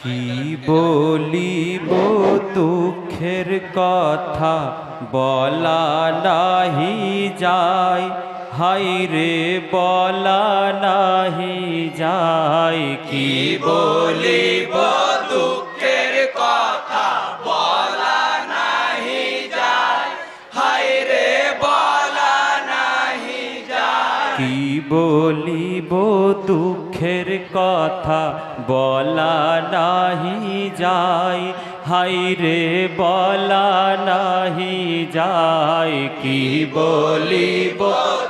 কি বলিব দুঃখের কথা বলা নাহি যায়, হায় রে বলা নাহি যায়। কি বলিব দুঃখের কথা বলা নাহি যায়, হায় রে বলা নাহি যায়। কি বলিব দুঃখের কথা বলা নাহি যায়, হায় রে বলা নাহি যায়। কি বলিব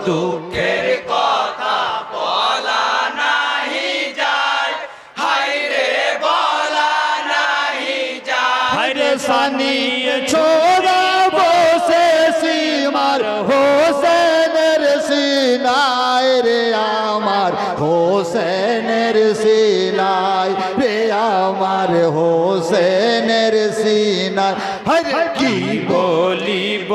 দুঃখের কথা বলা নাহি যায়, হায় রে বলা নাহি যায়। হায় রে সানিয়ে ছোড়া বসে সীমার হোসেনের সিনায় রে আমার হোসেনের সিনায় রে আমার হোসেনের সিনায়। হায় রে কি বলিব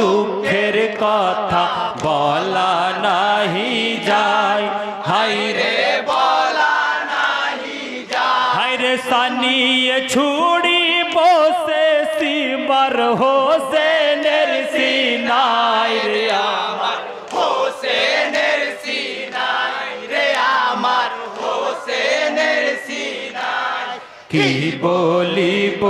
দুঃখের কথা বলা নাহি যায়, হায় রে বলা নাহি যায়। হায় রে সানিয়ে ছুড়ি বসে সীমার হোসেনের সিনায় রে আমার হোসেনের সিনায় রে আমার হোসেনের সিনায়। কি বলিব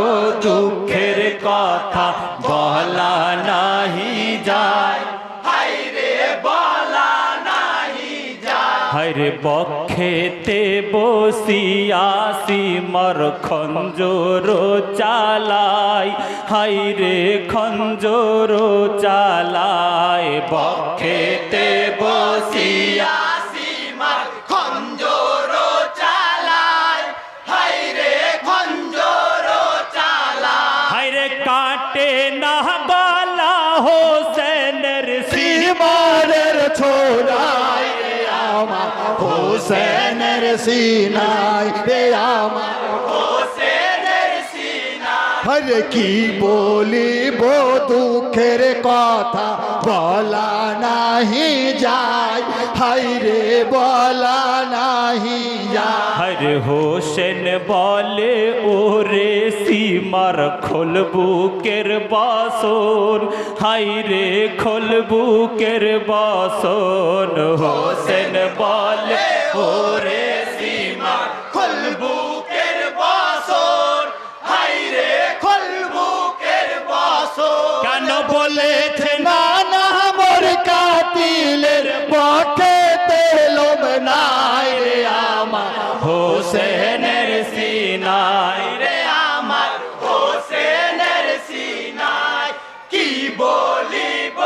দুঃখের কথা বলা নাহি যায়, হায় রে বলা নাহি যায়। হায় রে বক্ষেতে বসিয়াছি মর খঞ্জর চালাই, হায় রে খঞ্জর চালাই। বক্ষেতে বসিয়াছি মর খঞ্জর চালাই, হায় রে খঞ্জর চালাই। হায় রে কাটে না গলা হোসেনের সীমারের ছোড়ায় রে আমার হোসেনের সিনায় রে আমার হোসেনের সিনায়। হরে কি বলিব দুঃখের কথা বলা নাহি যায়, হায় রে বলা নাহি যায়। হরে হোসেন বলে ওরে সীমার খোল বুকের বাসন, হায় রে খোল বুকের বাসন। হোসেন বলে ওরে সীমার খোল বুকের বাসন, হায় রে খোল বুকের বাসন। কেন বলেছে না না মোর কাতিলের পক্ষে তেলম নাই রে আমার হোসেনের সিনায় রে আমার হোসেনের সিনায়। কি বলিব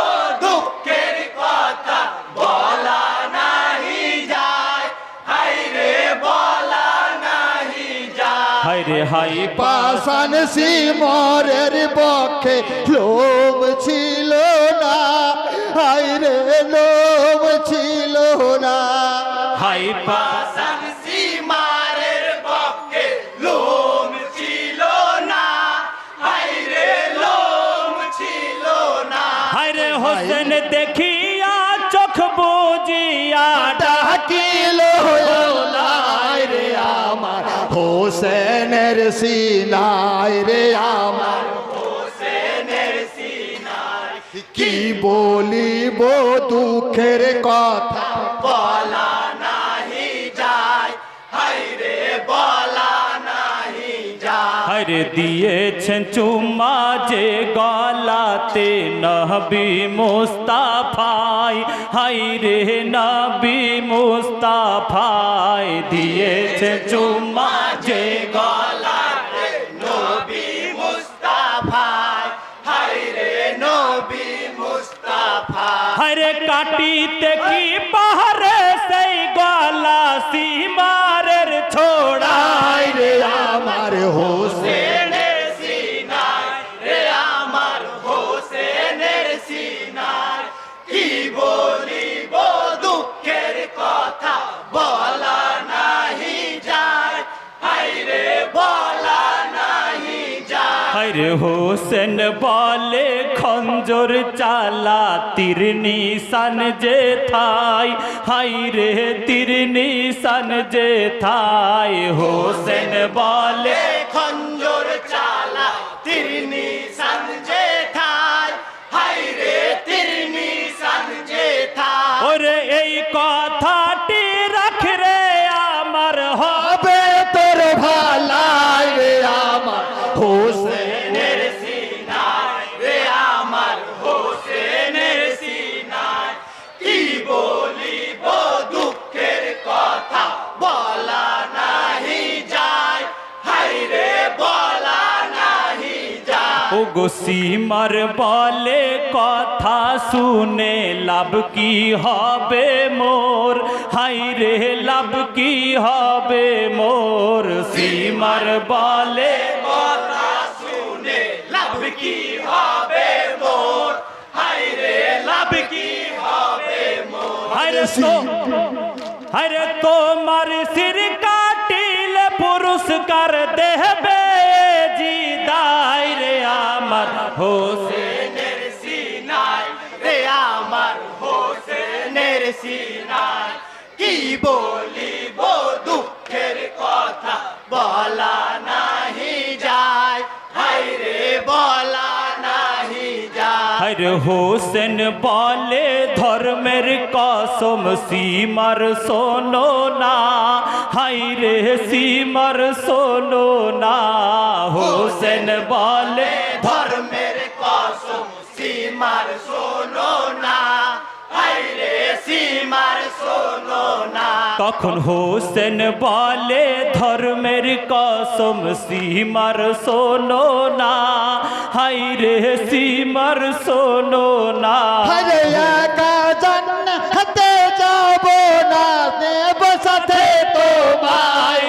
দুঃখের কথা বলা নাহি যায়, হায় রে বলা নাহি যায়। হায় রে হায় পাষাণ সিমরের পক্ষে লোভ ছিল না, হায় রে লোভ ছিল না। হায় পাষাণ সীমারের পক্ষে লোম ছিল না, হায় রে লোম ছিল না। হায় রে হোসেন দেখিয়া চোখ বুজিয়া ডাকিল নাই রে আমার হোসেনের সিনায় রে আমার হোসেনের সিনায়। কি বলিব দুঃখের কথা বলা নাহি যায়, হায় রে বলা নাহি যায়। হায় রে দিয়েছেন চুম্মা যে গলাতে নবী মুস্তাফায়, হায় রে নবী মুস্তাফায়। দিয়েছেন চুম্মা যে গলাতে নবী মুস্তাফায়, হায় রে নবী মুস্তাফায়। হায় রে কাটিতে কি পাহাড়ে সেই গলা সীমারের ছোড়ায় রে আমার হোসেন হোসেনের সিনায় রে আমার হোসেনের সিনায়। কি বলিব দুঃখের কথা বলা নাহি যায়, হায় রে বলা নাহি যায়। হায়রে হোসেন বলে খঞ্জর চালা তীর নিশান যে থাই হায়রে তীর নিশান যে থাই হোসেন বলে খঞ্জর চালা তীর নিশান যে থাই হায়রে তীর নিশান যে থাই ওরে এই কথাটি রাখ রে আমার হবে তোর ভালাই রে আমার হোসেন হোসেনের সিনায় রে আমার হোসেনের সিনায় কি বলিব দুঃখের কথা বলা নাহি যায় হায়রে বলা নাহি যায় ও গো সীমার বলে কথা শুনে লাভ কি হবে মোর হায়রে লাভ কি হবে মোর সীমার বলে কথা শুনে লাভ কি হবে মোর হায়রে লাভ কি হবে মোর হায়রে তোমার সির কাটিলে পুরস্কার দেবে জিদাই রে আমার হোসেন হোসেনের সিনায় রে আমার হোসেনের সিনায় কি বলিব দুঃখের কথা বলা নাহি যায় হায়রে বলা নাহি যায় হরে হোসেন বলে ধর্মের কসম সীমার শোনো না হায়রে সীমার শোনো না হোসেন বলে ধর্মের কসম সীমার শোনো না হায়রে সীমার শোনো না তখন হোসেন বলে ধর্মের কসম সীমার শোনো না হায়রে সীমার শোনো না হরে একা জান্নাতে যাব না দেব সাথে তোমায়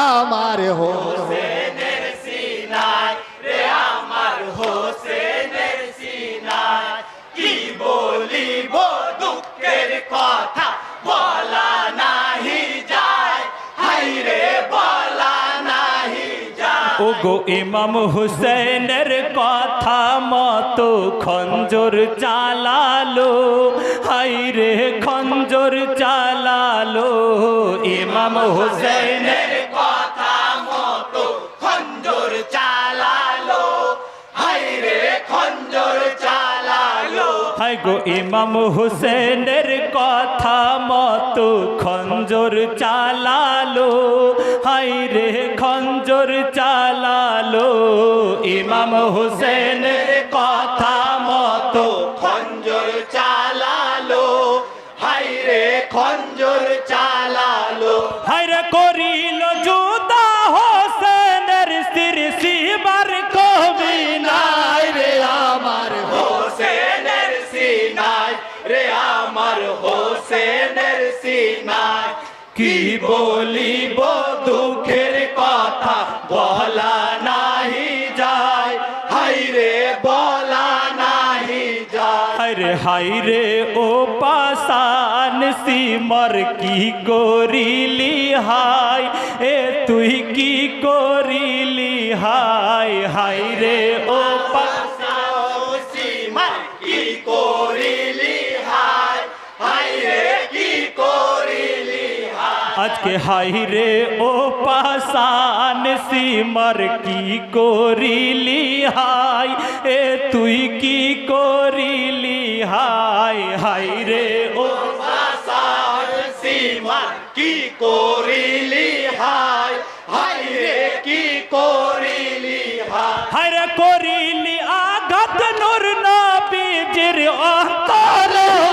আমার হোসেনের সিনায় রে আমার হোসেনের সিনায় কি বলিব দুঃখের কথা বলা নাহি যায় হায়রে বলা নাহি যায় ও গো ইমাম হুসেনের কথা মতো খঞ্জর চালালো হায়রে খঞ্জর চালালো ইমাম হুসেনের হোসেনের কথা মতো খঞ্জর চালালো হায়রে খঞ্জর চালালো হায় গো ইমাম হুসেনের কথা মতো খঞ্জর চালালো হায়রে খঞ্জর চালালো ইমাম হুসেনের কথা মতো খঞ্জর চালালো হায়রে খঞ্জর চালালো হায়রে করিল জুদা হোসেনের স্ত্রী সীমার কবি নাই রে আমার হোসেনের সিনায় রে আমার হোসেনের সিনায় কি বলিব দুঃখের কথা বলা নাহি যায় হায়রে বলা নাহি যায় হায়রে হায়রে ও পাশান সীমার কি করিলি হায় এ তুই কি করিলি হায় হায়রে ও সীমার কি করিলি হায় হায়রে কি করিলি হায় আজকে হায়রে ও পাশান সীমার কি করিলি হায় এ তুই কি করিলি হায় হায়রে ও আসার সীমার কি করিলি হায় হায়রে কি করিলি হায় হায়রে করিলি আঘাত নূর নবীজির অন্তর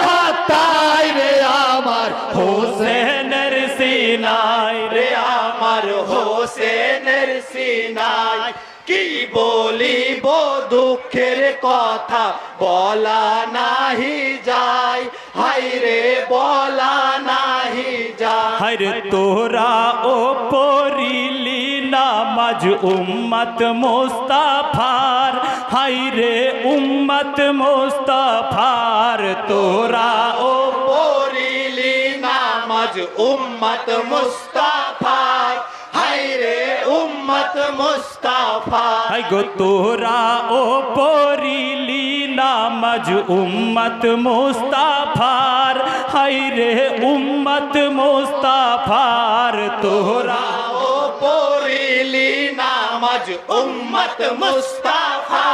হাতাই রে আমার হোসেনের সিনায় রে আমার হোসেনের সিনায় কি বলিব দুঃখের কথা বলা নাহি যায় হায়রে বলা নাহি যায় হায়রে তোরা ও পড়িলি নামাজ উম্মত মুস্তাফার হায়রে উম্মত মুস্তাফার তোরা ও পড়িলি নামাজ উম্মত মুস্তাফার হায়রে উম্মত উম্মত মুস্তাফা হাই গো তোরা ও পড়িলি নামাজ উম্মত মুস্তাফার, হাই রে উম্মত মুস্তাফার তোরা ও পড়িলি নামাজ উম্মত মুস্তাফা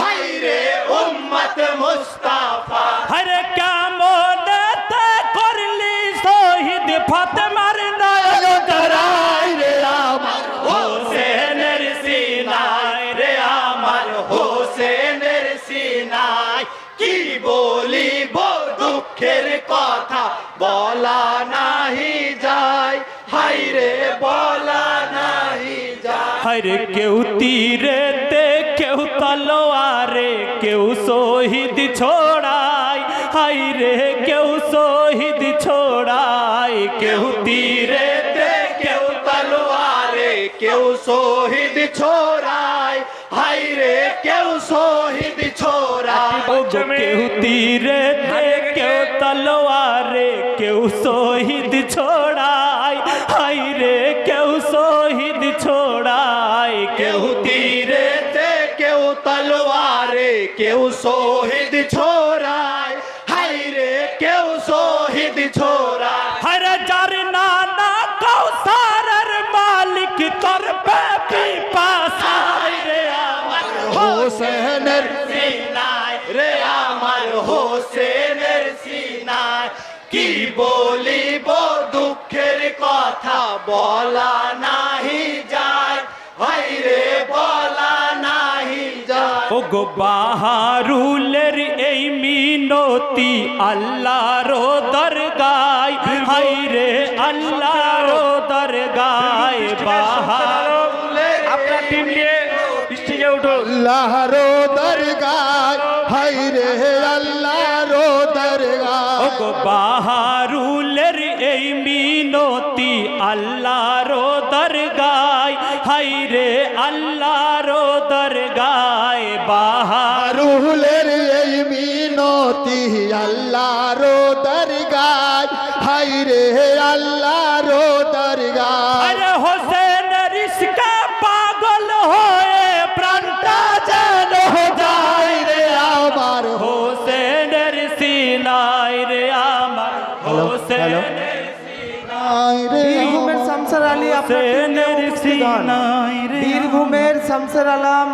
হাই রে উম্মত মুস্তাফা হরে কেমন করলি শহীদ ফাতেমার নয়ন তারাই রে আমার হোসেনের সিনায় রে আমার হোসেনের সিনায় কি বলিব দুঃখের কথা বলা নাহি যায় হাই রে বলা নাহি যায় হরে কেউ তীরেতে কেউ তলোয়ারে কেউ শহীদ ছোড়ায়, হাই রে কেউ শহীদ ছোড়ায়, কেউ তীরেতে কেউ তলোয়ারে কেউ শহীদ ছোড়ায় হাই রে কেউ শহীদ ছোড়ায় ও গো কেউ তীরেতে কেউ তলোয়ারে কেউ শহীদ ছোড়ায়, হাই রে কেউ শহীদ ছোড়ায়, কেউ কেউ তীরেতে কেউ তলোয়ারে কেউ শহীদ ছোড়ায় হাই রে কেউ শহীদ ছোড়ায় হর যার নানা কৌসারের মালিক তোর পেপি পাসাই রে আমার হোসেনের সিনায় রে আমার হোসেনের সিনায় কি বলিব দুঃখের কথা বলা নাহি যায় হাই রে বলা নাহি যায় ও গো বাহারুলের এই মিনতি আল্লাহর দরগায়, হাই রে আল্লাহর দরগায় বাহার আপনার টিম নিয়ে স্টেজে উঠুন। আল্লাহর দরগায় হাই রে আল্লাহর দরগায় ও গো বাহারুলের এই মিনতি আল্লাহর দরগায়, হাই রে আল্লাহর দরগায় বাহার রুহুলের এই মিনতি আল্লাহর দরগায় হাই রে আল্লাহর দরগায় আরে হোসেন রিস্কা পাগল হয়ে প্রাণটা যেন যায় রে আমার হোসেনের সিনায় রে আমার হোসেনের হাই রে বীরভূমের শামসার আলী আপনার টিম নিয়ে হোসেনের উপস্থিত হন। সিনায় রে বীরভূমের শামসার আলম